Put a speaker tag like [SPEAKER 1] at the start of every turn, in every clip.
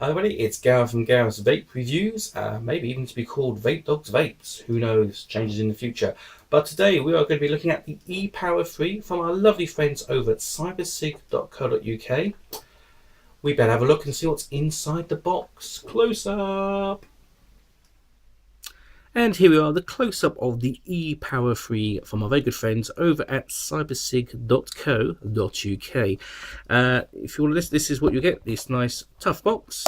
[SPEAKER 1] Hi everybody, it's Gareth from Gareth's Vape Reviews, maybe even to be called Vape Dogs Vapes, who knows, changes in the future. But today we are going to be looking at the e-Power 3 from our lovely friends over at cybersig.co.uk. We better have a look and see what's inside the box. Close up! And here we are, the close-up of the e-Power 3 from our very good friends over at cybersig.co.uk. If you want this is what you get, this nice tough box.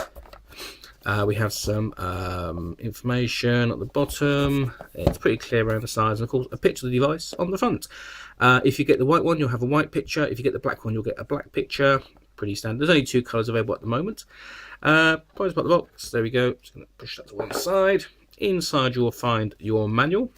[SPEAKER 1] We have some information at the bottom. It's pretty clear around the sides, and of course a picture of the device on the front. If you get the white one, you'll have a white picture. If you get the black one, you'll get a black picture. Pretty standard. There's only two colours available at the moment. Prize about the box. There we go. Just going to push that to one side. Inside you'll find your manual,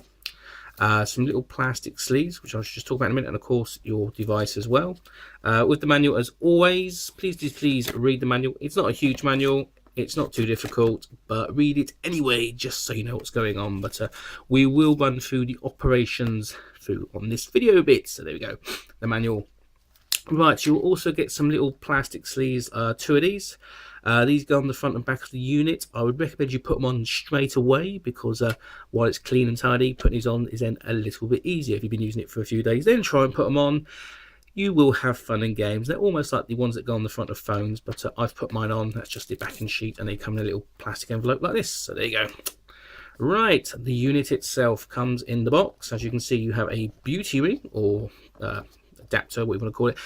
[SPEAKER 1] some little plastic sleeves, which I'll just talk about in a minute, and of course your device as well. With the manual, as always, please read the manual. It's not a huge manual, it's not too difficult, but read it anyway, just so you know what's going on. But we will run through the operations through on this video bit. So there we go, the manual. Right, you'll also get some little plastic sleeves, two of these. These go on the front and back of the unit. I would recommend you put them on straight away, because while it's clean and tidy, putting these on is then a little bit easier. If you've been using it for a few days, then try and put them on. You will have fun and games. They're almost like the ones that go on the front of phones, but I've put mine on. That's just the backing sheet, and they come in a little plastic envelope like this. So there you go. Right, the unit itself comes in the box. As you can see, you have a beauty ring, or adapter, what you want to call it,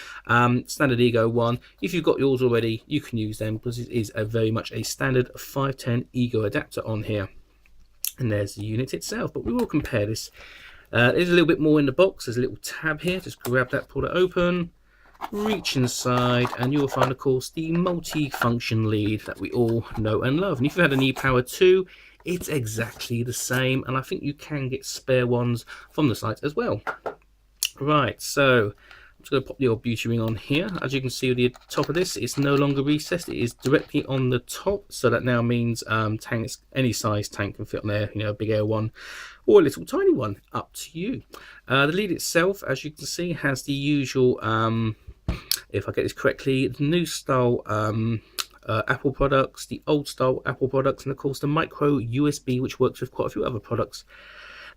[SPEAKER 1] standard Ego one. If you've got yours already, you can use them, because it is very much a standard 510 Ego adapter on here. And there's the unit itself, but we will compare this. There's a little bit more in the box. There's a little tab here. Just grab that, pull it open, reach inside, and you'll find, of course, the multi-function lead that we all know and love. And if you've had an e-Power 2, it's exactly the same, and I think you can get spare ones from the site as well. Right, so I'm just going to pop the old beauty ring on here. As you can see, the top of this is no longer recessed. It is directly on the top, so that now means tanks, any size tank can fit on there, you know, a big air one or a little tiny one, up to you. The lead itself, as you can see, has the usual, if I get this correctly, the new style Apple products, the old style Apple products, and of course the micro USB, which works with quite a few other products.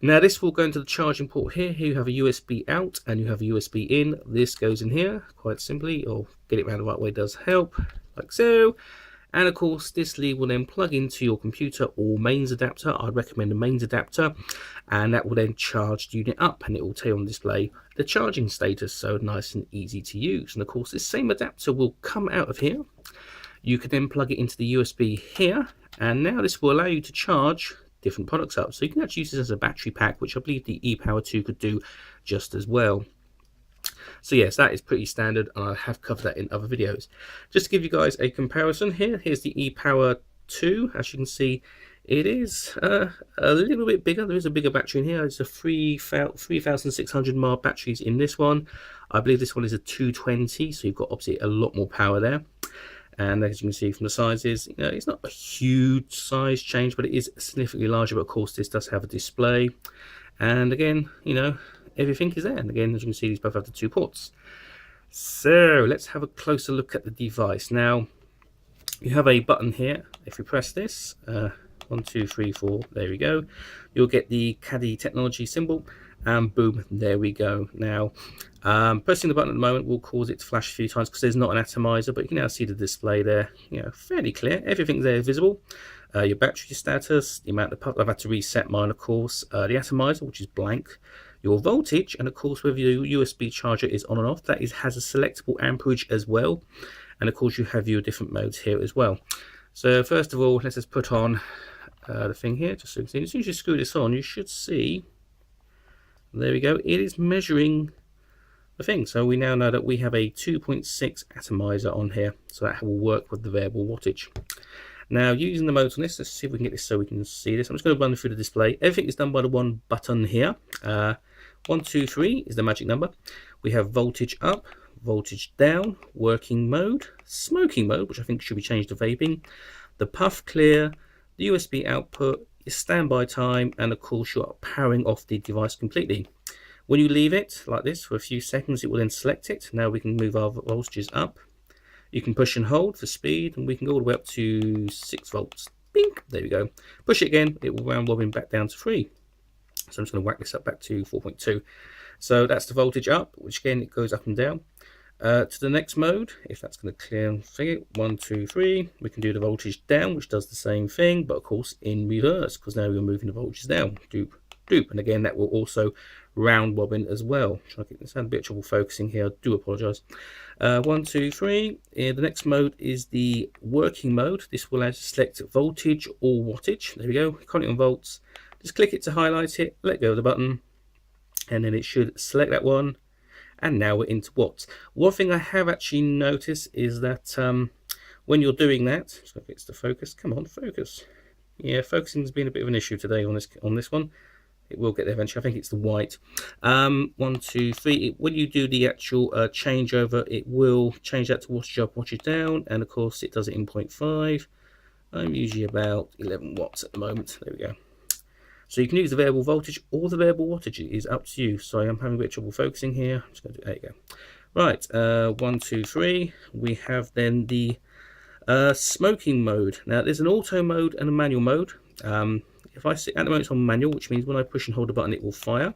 [SPEAKER 1] Now this will go into the charging port here. Here you have a USB out and you have a USB in. This goes in here quite simply, or get it around the right way does help, like so. And of course this lead will then plug into your computer or mains adapter. I'd recommend a mains adapter, and that will then charge the unit up, and it will tell you on display the charging status, so nice and easy to use. And of course this same adapter will come out of here. You can then plug it into the USB here, and now this will allow you to charge different products up. So you can actually use this as a battery pack, which I believe the e-Power 2 could do just as well. So yes, that is pretty standard, and I have covered that in other videos. Just to give you guys a comparison here, here's the e-Power 2. As you can see, it is a little bit bigger. There is a bigger battery in here. It's a 3,600 mAh batteries in this one. I believe this one is a 220, so you've got obviously a lot more power there. And as you can see from the sizes, you know, it's not a huge size change, but it is significantly larger. But of course this does have a display, and again, you know, everything is there. And again, as you can see, these both have the two ports. So let's have a closer look at the device. Now you have a button here. If you press this, 1 2 3 4, there we go, you'll get the Caddy technology symbol, and boom, there we go. Now pressing the button at the moment will cause it to flash a few times, because there's not an atomizer, but you can now see the display there, you know, fairly clear. Everything there is visible. Your battery status, the amount of puff. I've had to reset mine, of course. The atomizer, which is blank, your voltage, and of course whether your USB charger is on and off. That has a selectable amperage as well, and of course you have your different modes here as well. So first of all, let's just put on the thing here, just so you can see. As soon as you screw this on, you should see, there we go, it is measuring the thing. So we now know that we have a 2.6 atomizer on here, so that will work with the variable wattage. Now using the modes on this, let's see if we can get this so we can see this. I'm just going to run through the display. Everything is done by the one button here. 1 2 3 is the magic number. We have voltage up, voltage down, working mode, smoking mode, which I think should be changed to vaping, the puff clear, the USB output, your standby time, and of course you're powering off the device completely. When you leave it like this for a few seconds, it will then select it. Now we can move our voltages up. You can push and hold for speed, and we can go all the way up to 6 volts. Bink, there we go. Push it again, it will round robin back down to 3. So I'm just going to whack this up back to 4.2. So that's the voltage up, which again it goes up and down. To the next mode, if that's going to clear thing, 1, 2, 3, we can do the voltage down, which does the same thing, but of course in reverse, because now we're moving the voltages down. Doop, doop, and again that will also round robin as well. Trying to get this, had a bit of trouble focusing here, I do apologise. 1, 2, 3. The next mode is the working mode. This will allow you to select voltage or wattage. There we go, currently on volts. Just click it to highlight it, let go of the button, and then it should select that one. And now we're into watts. One thing I have actually noticed is that when you're doing that, so if it's the focus, come on, focus. Yeah, focusing has been a bit of an issue today on this one. It will get there eventually. I think it's the white. 1, 2, 3. When you do the actual changeover, it will change that to wattage up, wattage down, and of course it does it in 0.5. I'm usually about 11 watts at the moment. There we go. So you can use the variable voltage or the variable wattage. It is up to you. So I'm having a bit of trouble focusing here. I'm just going to do, there you go. Right, 1, 2, 3. We have then the smoking mode. Now there's an auto mode and a manual mode. If I sit at the moment it's on manual, which means when I push and hold the button it will fire.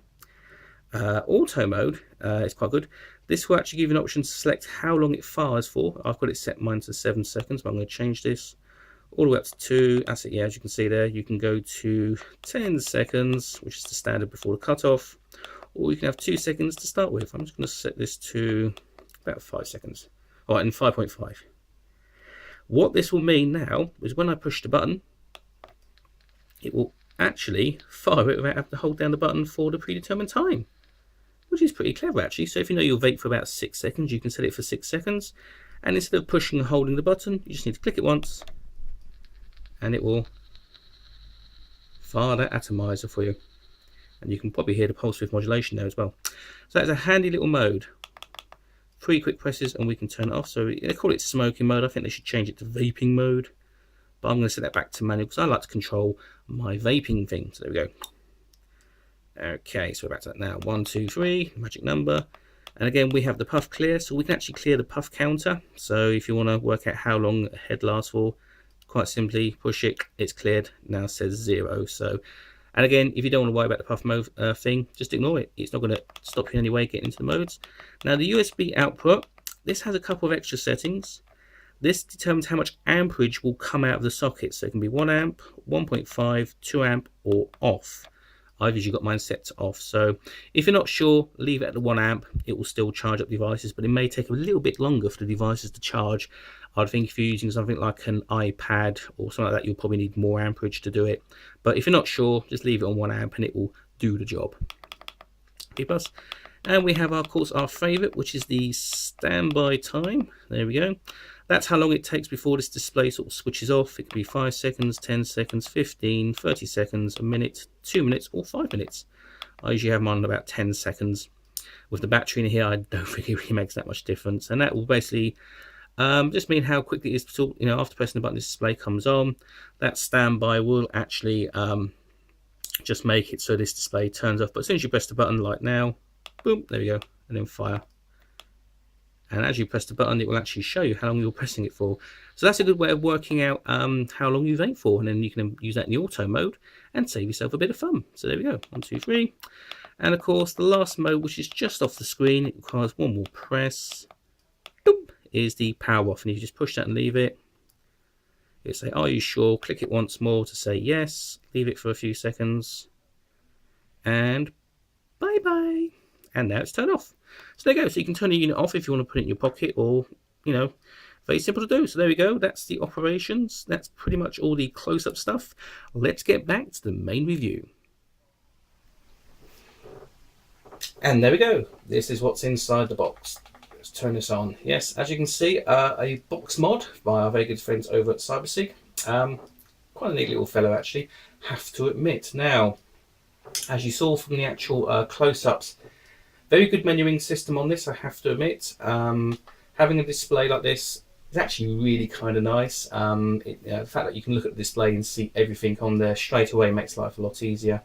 [SPEAKER 1] Auto mode is quite good. This will actually give you an option to select how long it fires for. I've got it set mine to 7 seconds, but I'm going to change this all the way up to 2. That's it. Yeah, as you can see there, you can go to 10 seconds, which is the standard before the cutoff, or you can have 2 seconds to start with. I'm just going to set this to about 5 seconds. All right, and 5.5. What this will mean now is when I push the button, it will actually fire it without having to hold down the button for the predetermined time, which is pretty clever actually. So if you know you'll vape for about 6 seconds, you can set it for 6 seconds, and instead of pushing and holding the button, you just need to click it once, and it will fire that atomizer for you. And you can probably hear the pulse width modulation there as well. So that's a handy little mode. 3 quick presses and we can turn it off. So they call it smoking mode. I think they should change it to vaping mode, but I'm going to set that back to manual because I like to control my vaping thing. So there we go. Okay, so we're back to that now. 1, 2, 3, magic number. And again, we have the puff clear, so we can actually clear the puff counter. So if you want to work out how long a head lasts for, quite simply push it, it's cleared, now says 0. So, and again, if you don't want to worry about the puff mode thing, just ignore it. It's not going to stop you in any way getting into the modes. Now the USB output, this has a couple of extra settings. This determines how much amperage will come out of the socket. So it can be 1 amp, 1.5, 2 amp, or off. I've usually got mine set to off. So if you're not sure, leave it at the 1 amp. It will still charge up devices, but it may take a little bit longer for the devices to charge. I'd think if you're using something like an iPad or something like that, you'll probably need more amperage to do it. But if you're not sure, just leave it on 1 amp and it will do the job. Keep us. And we have, of course, our favourite, which is the standby time. There we go. That's how long it takes before this display sort of switches off. It could be 5 seconds, 10 seconds, 15, 30 seconds, a minute, 2 minutes, or 5 minutes. I usually have mine on about 10 seconds. With the battery in here, I don't think it really makes that much difference. And that will basically just mean how quickly it is to, after pressing the button, this display comes on. That standby will actually just make it so this display turns off. But as soon as you press the button, like now, boom, there we go, and then fire. And as you press the button, it will actually show you how long you're pressing it for. So that's a good way of working out how long you vape for, and then you can use that in the auto mode and save yourself a bit of fun. So there we go, 1, 2, 3. And of course, the last mode, which is just off the screen, it requires one more press, boom, is the power off. And you just push that and leave it. It'll say, are you sure? Click it once more to say yes, leave it for a few seconds, and bye-bye. And now it's turned off. So there you go. So you can turn the unit off if you want to put it in your pocket, or, very simple to do. So there we go. That's the operations. That's pretty much all the close-up stuff. Let's get back to the main review. And there we go. This is what's inside the box. Let's turn this on. Yes, as you can see, a box mod by our very good friends over at CyberSig. Quite a neat little fellow, actually, have to admit. Now, as you saw from the actual close-ups, very good menuing system on this, I have to admit. Having a display like this is actually really kind of nice. The fact that you can look at the display and see everything on there straight away makes life a lot easier.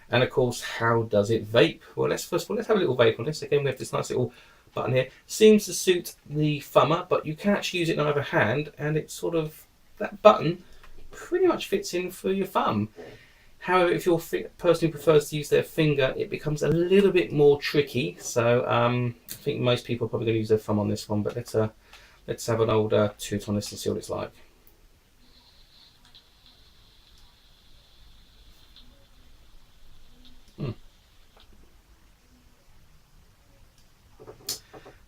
[SPEAKER 1] And of course, how does it vape? Well, let's have a little vape on this. Again, we have this nice little button here seems to suit the thumber, but you can actually use it in either hand, and it's sort of, that button pretty much fits in for your thumb. However, if you're a person who prefers to use their finger, it becomes a little bit more tricky. So I think most people are probably going to use their thumb on this one, but let's have an old toot on this and see what it's like.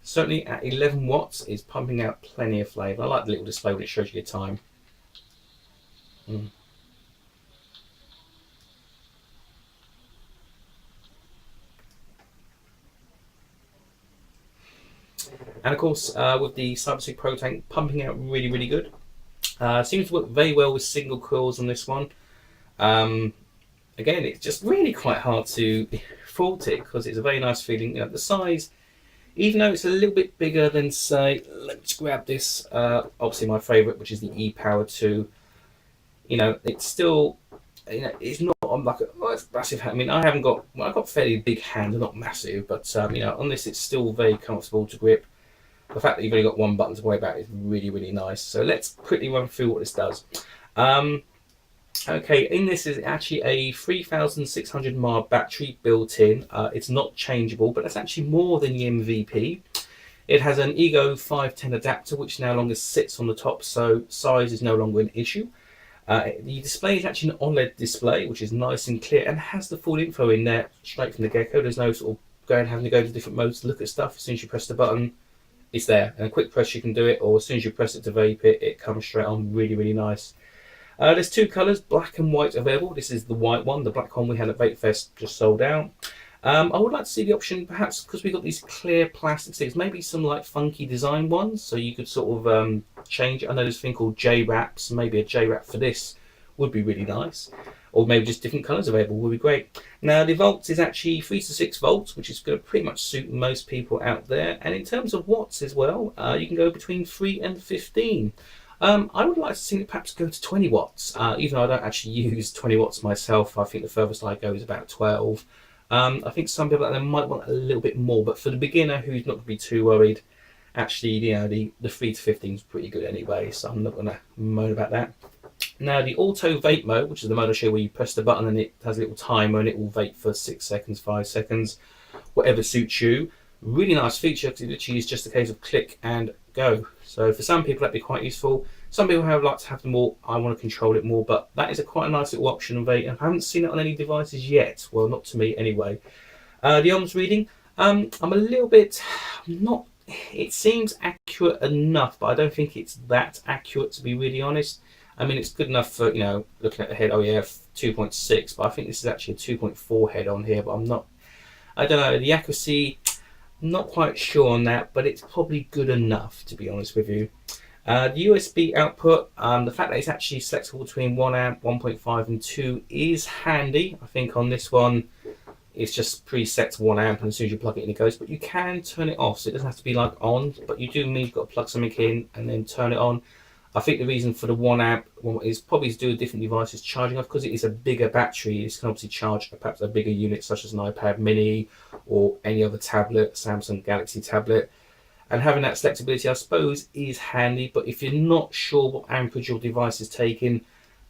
[SPEAKER 1] Certainly at 11 watts is pumping out plenty of flavour. I like the little display when it shows you your time. And of course, with the Cybersig Pro Tank pumping out really, really good. Seems to work very well with single coils on this one. Again, it's just really quite hard to fault it because it's a very nice feeling. You know, the size, even though it's a little bit bigger than, say, let's grab this, obviously my favourite, which is the E-Power 2. You know, it's still, you know, it's not on like it's massive hand. I mean, I haven't got, well, I've got fairly big hands, not massive, but you know, on this it's still very comfortable to grip. The fact that you've only got one button to worry about is really, really nice. So let's quickly run through what this does. Okay, in this is actually a 3600 mAh battery built in. It's not changeable, but that's actually more than the MVP. It has an Ego 510 adapter, which no longer sits on the top, so size is no longer an issue. The display is actually an OLED display, which is nice and clear and has the full info in there straight from the get-go. There's no sort of having to go to different modes to look at stuff. As soon as you press the button, it's there. And a quick press you can do it, or as soon as you press it to vape it, it comes straight on. Really, really nice. There's two colours, black and white, available. This is the white one. The black one we had at Vape Fest just sold out. I would like to see the option, perhaps because we've got these clear plastic sticks, maybe some like funky design ones, so you could sort of change it. I know there's a thing called J-Wraps. Maybe a J-Wrap for this would be really nice. Or maybe just different colours available would be great. Now the volts is actually 3 to 6 volts, which is going to pretty much suit most people out there. And in terms of watts as well, you can go between 3 and 15. I would like to see it perhaps go to 20 watts, even though I don't actually use 20 watts myself. I think the furthest I go is about 12. I think some people out there might want a little bit more, but for the beginner who's not going to be too worried, actually, you know, the 3 to 15 is pretty good anyway, so I'm not going to moan about that. Now the auto vape mode, which is the mode I show where you press the button and it has a little timer and it will vape for 6 seconds, 5 seconds, whatever suits you. Really nice feature because it literally is just a case of click and go. So for some people that'd be quite useful. Some people like to have them more, I want to control it more, but that is quite a nice little option on vape. I haven't seen it on any devices yet. Well, not to me anyway. The ohms reading, I'm a little bit, not, it seems accurate enough, but I don't think it's that accurate, to be really honest. I mean, it's good enough for, you know, looking at the head, oh yeah, 2.6, but I think this is actually a 2.4 head on here, but I'm not, I don't know, the accuracy, I'm not quite sure on that, but it's probably good enough, to be honest with you. The USB output, the fact that it's actually selectable between 1 amp, 1.5 and 2 is handy. I think on this one, it's just preset to 1 amp, and as soon as you plug it in, it goes, but you can turn it off, so it doesn't have to be like on, but you do mean you've got to plug something in and then turn it on. I think the reason for the 1 amp is probably to do with different devices charging off, because it is a bigger battery. It can obviously charge perhaps a bigger unit such as an iPad mini or any other tablet, Samsung Galaxy tablet. And having that flexibility, I suppose, is handy. But if you're not sure what amperage your device is taking,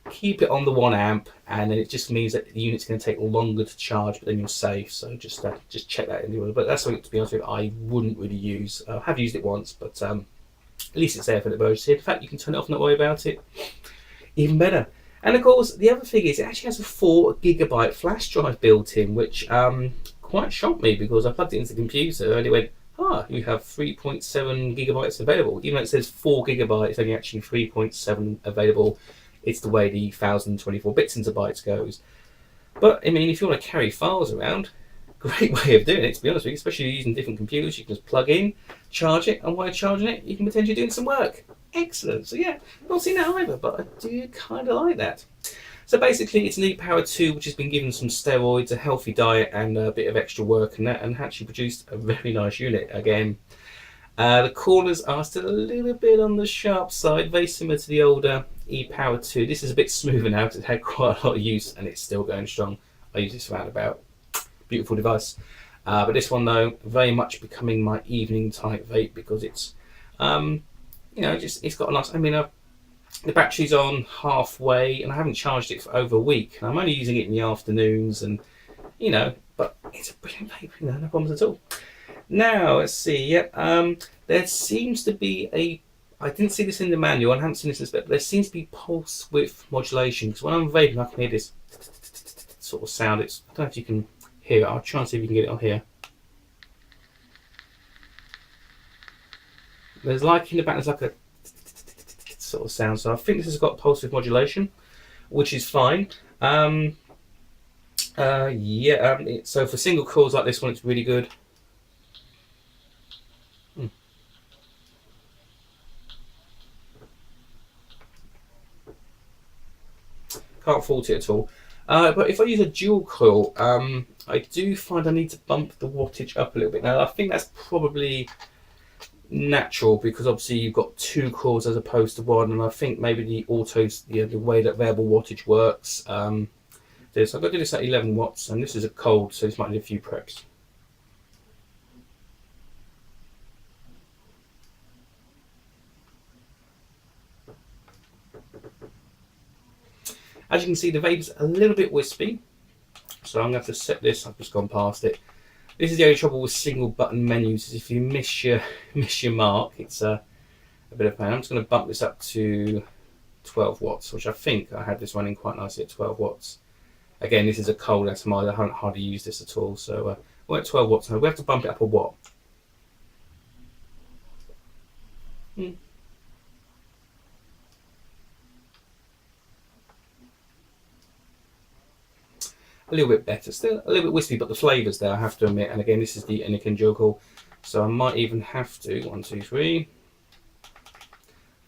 [SPEAKER 1] keep it on the 1 amp, and then it just means that the unit's going to take longer to charge, but then you're safe. So just check that in the order. But that's something, to be honest with you, I wouldn't really use. I have used it once, but at least it's there for the emergency. The fact you can turn it off and not worry about it, even better. And of course, the other thing is it actually has a 4 GB flash drive built in, which quite shocked me, because I plugged it into the computer and it went, you have 3.7 gigabytes available. Even though it says 4 GB, it's only actually 3.7 available. It's the way the 1024 bits into bytes goes. But I mean, if you want to carry files around, great way of doing it, to be honest with you, especially using different computers. You can just plug in, charge it, and while you're charging it, you can pretend you're doing some work. Excellent. So yeah, not seen that either, but I do kind of like that. So basically, it's an E-Power 2, which has been given some steroids, a healthy diet, and a bit of extra work and that, and actually produced a very nice unit again. The corners are still a little bit on the sharp side, very similar to the older E-Power 2. This is a bit smoother now because it had quite a lot of use and it's still going strong. I use this roundabout. Beautiful device. But this one though, very much becoming my evening type vape because it's, just it's got a nice. I mean, the battery's on halfway, and I haven't charged it for over a week. And I'm only using it in the afternoons, and but it's a brilliant vape. No problems at all. Now let's see. Yeah, there seems to be a. I didn't see this in the manual. I haven't seen this in the spec, but there seems to be pulse width modulation because when I'm vaping, I can hear this sort of sound. I don't know if you can hear it. I'll try and see if you can get it on here. There's like in the back, there's like a sort of sound. So I think this has got pulse width modulation, which is fine. So for single coils like this one, it's really good. Can't fault it at all. But if I use a dual coil, I do find I need to bump the wattage up a little bit. Now I think that's probably natural because obviously you've got two coils as opposed to one, and I think maybe the autos, the way that variable wattage works. I've got to do this at 11 watts, and this is a cold, so this might need a few preps. As you can see, the vape is a little bit wispy, so I'm going to have to set this. I've just gone past it. This is the only trouble with single button menus, is if you miss your mark, it's a bit of pain. I'm just going to bump this up to 12 watts, which I think I had this running quite nicely at 12 watts. Again, this is a cold atomizer. I haven't hardly used this at all, so we're at 12 watts now. We have to bump it up a watt. A little bit better, still a little bit wispy, but the flavour's there, I have to admit. And again, this is the Anakin Jokel, so I might even have to 1, 2, 3.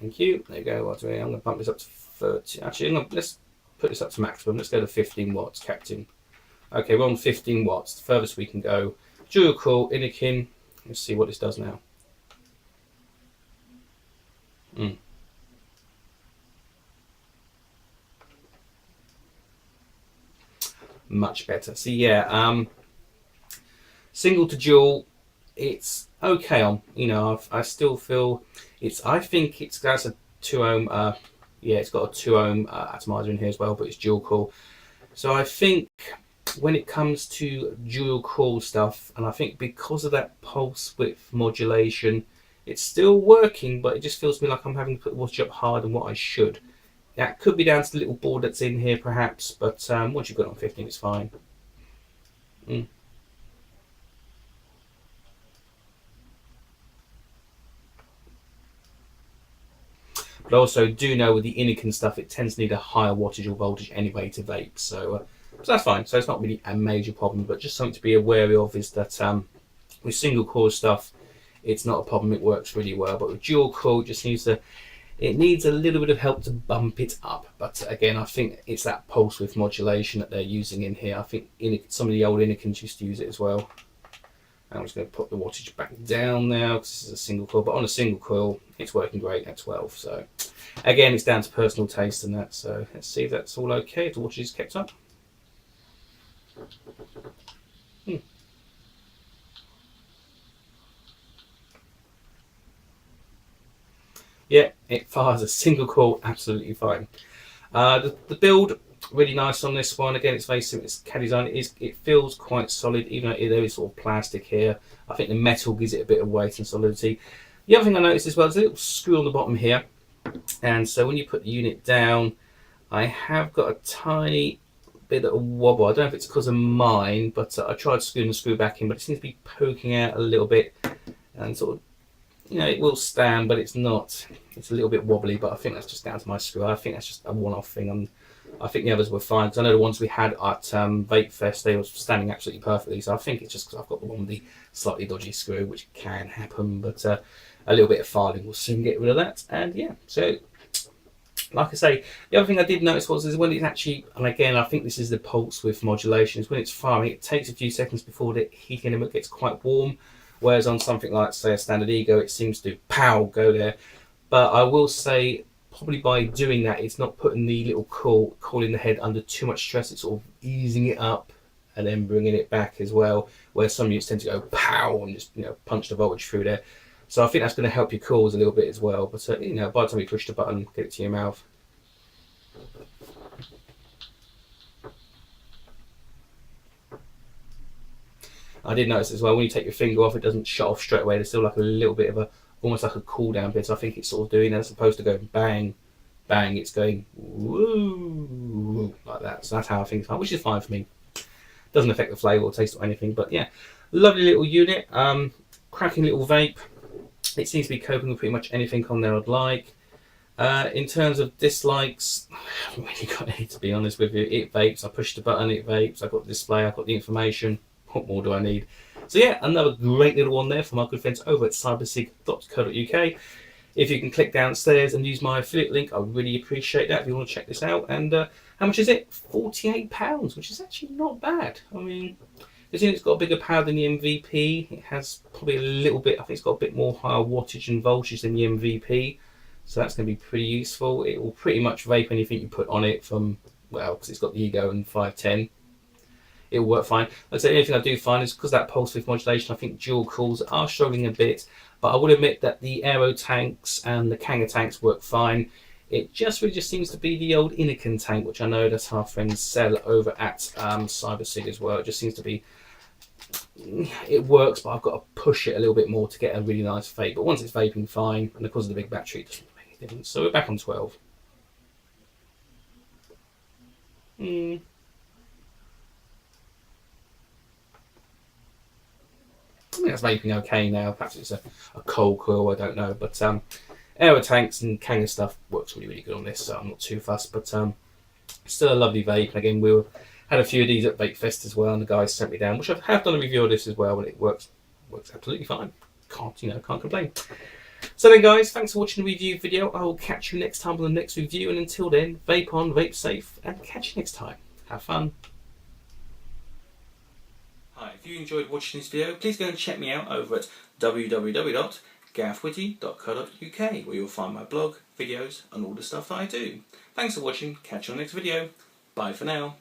[SPEAKER 1] Thank you. There you go. I'm going to bump this up to 30. Actually, let's put this up to maximum. Let's go to 15 watts, Captain. Okay, we're on 15 watts. The furthest we can go. Dual coil Anakin. Let's see what this does now. Much better. So yeah, single to dual, it's okay on. I still feel it's. I think that's a 2 ohm. Yeah, it's got a 2 ohm atomizer in here as well, but it's dual coil. So I think when it comes to dual coil stuff, and I think because of that pulse width modulation, it's still working, but it just feels to me like I'm having to put the wattage up harder than what I should. That could be down to the little board that's in here, perhaps, but once you've got it on 15, it's fine. But I also do know with the Anakin stuff, it tends to need a higher wattage or voltage anyway to vape, so that's fine. So it's not really a major problem, but just something to be aware of is that with single core stuff, it's not a problem. It works really well, but with dual core, it needs a little bit of help to bump it up. But again, I think it's that pulse width modulation that they're using in here. I think some of the old Anakins used to use it as well. I'm just going to put the wattage back down now because this is a single coil. But on a single coil, it's working great at 12. So again, it's down to personal taste and that. So let's see if that's all okay. If the wattage is kept up. Yeah, it fires a single coil absolutely fine. The build, really nice on this one. Again, it's very simple. It's CAD design. It feels quite solid, even though there is sort of plastic here. I think the metal gives it a bit of weight and solidity. The other thing I noticed as well is a little screw on the bottom here. And so when you put the unit down, I have got a tiny bit of a wobble. I don't know if it's because of mine, but I tried screwing the screw back in, but it seems to be poking out a little bit and sort of, it will stand, but it's not. It's a little bit wobbly, but I think that's just down to my screw. I think that's just a one-off thing. I think the others were fine, because I know the ones we had at Vape Fest, they were standing absolutely perfectly. So I think it's just because I've got the one with the slightly dodgy screw, which can happen, but a little bit of filing will soon get rid of that. And yeah, so like I say, the other thing I did notice is when it's actually, and again, I think this is the pulse width modulation, is when it's firing, it takes a few seconds before the heat element gets quite warm. Whereas on something like, say, a standard Ego, it seems to pow go there. But I will say, probably by doing that, it's not putting the little coil in the head under too much stress. It's sort of easing it up and then bringing it back as well, where some units tend to go pow and just, you know, punch the voltage through there. So I think that's going to help your cools a little bit as well. But you know, by the time you push the button, get it to your mouth. I did notice as well, when you take your finger off, it doesn't shut off straight away. There's still like a little bit of a, almost like a cool down bit. So I think it's sort of doing that, as opposed to going bang, bang, it's going woo, like that. So that's how I think it's fine, which is fine for me. Doesn't affect the flavour or taste or anything. But yeah, lovely little unit, cracking little vape. It seems to be coping with pretty much anything on there I'd like. In terms of dislikes, I haven't really got any, to be honest with you. It vapes, I push the button, it vapes, I've got the display, I've got the information. What more do I need? So yeah, another great little one there from our good friends over at cybersig.co.uk. If you can click downstairs and use my affiliate link, I really appreciate that if you want to check this out. And how much is it? £48, which is actually not bad. I mean, this unit's got a bigger power than the MVP. It has probably a little bit, I think it's got a bit more higher wattage and voltage than the MVP. So that's going to be pretty useful. It will pretty much vape anything you put on it from, well, because it's got the Ego and 510. It will work fine. Like I say, anything I do find is because that pulse width modulation, I think dual cools are struggling a bit. But I would admit that the Aero tanks and the Kanga tanks work fine. It just really just seems to be the old Inniken tank, which I know that our friends sell over at CyberSig as well. It just seems to be, it works, but I've got to push it a little bit more to get a really nice vape. But once it's vaping fine, and because of the big battery, it doesn't make any difference. So we're back on 12. I think that's vaping okay now. Perhaps it's a cold coil, I don't know. But Aero tanks and Kanga stuff works really, really good on this, so I'm not too fussed. But still a lovely vape. And again, we had a few of these at Vape Fest as well, and the guys sent me down, which I have done a review of this as well, and it works absolutely fine. Can't complain. So then, guys, thanks for watching the review video. I will catch you next time on the next review, and until then, vape on, vape safe, and catch you next time. Have fun. Hi, if you enjoyed watching this video, please go and check me out over at www.garethwitty.co.uk, where you'll find my blog, videos, and all the stuff that I do. Thanks for watching. Catch you on the next video. Bye for now.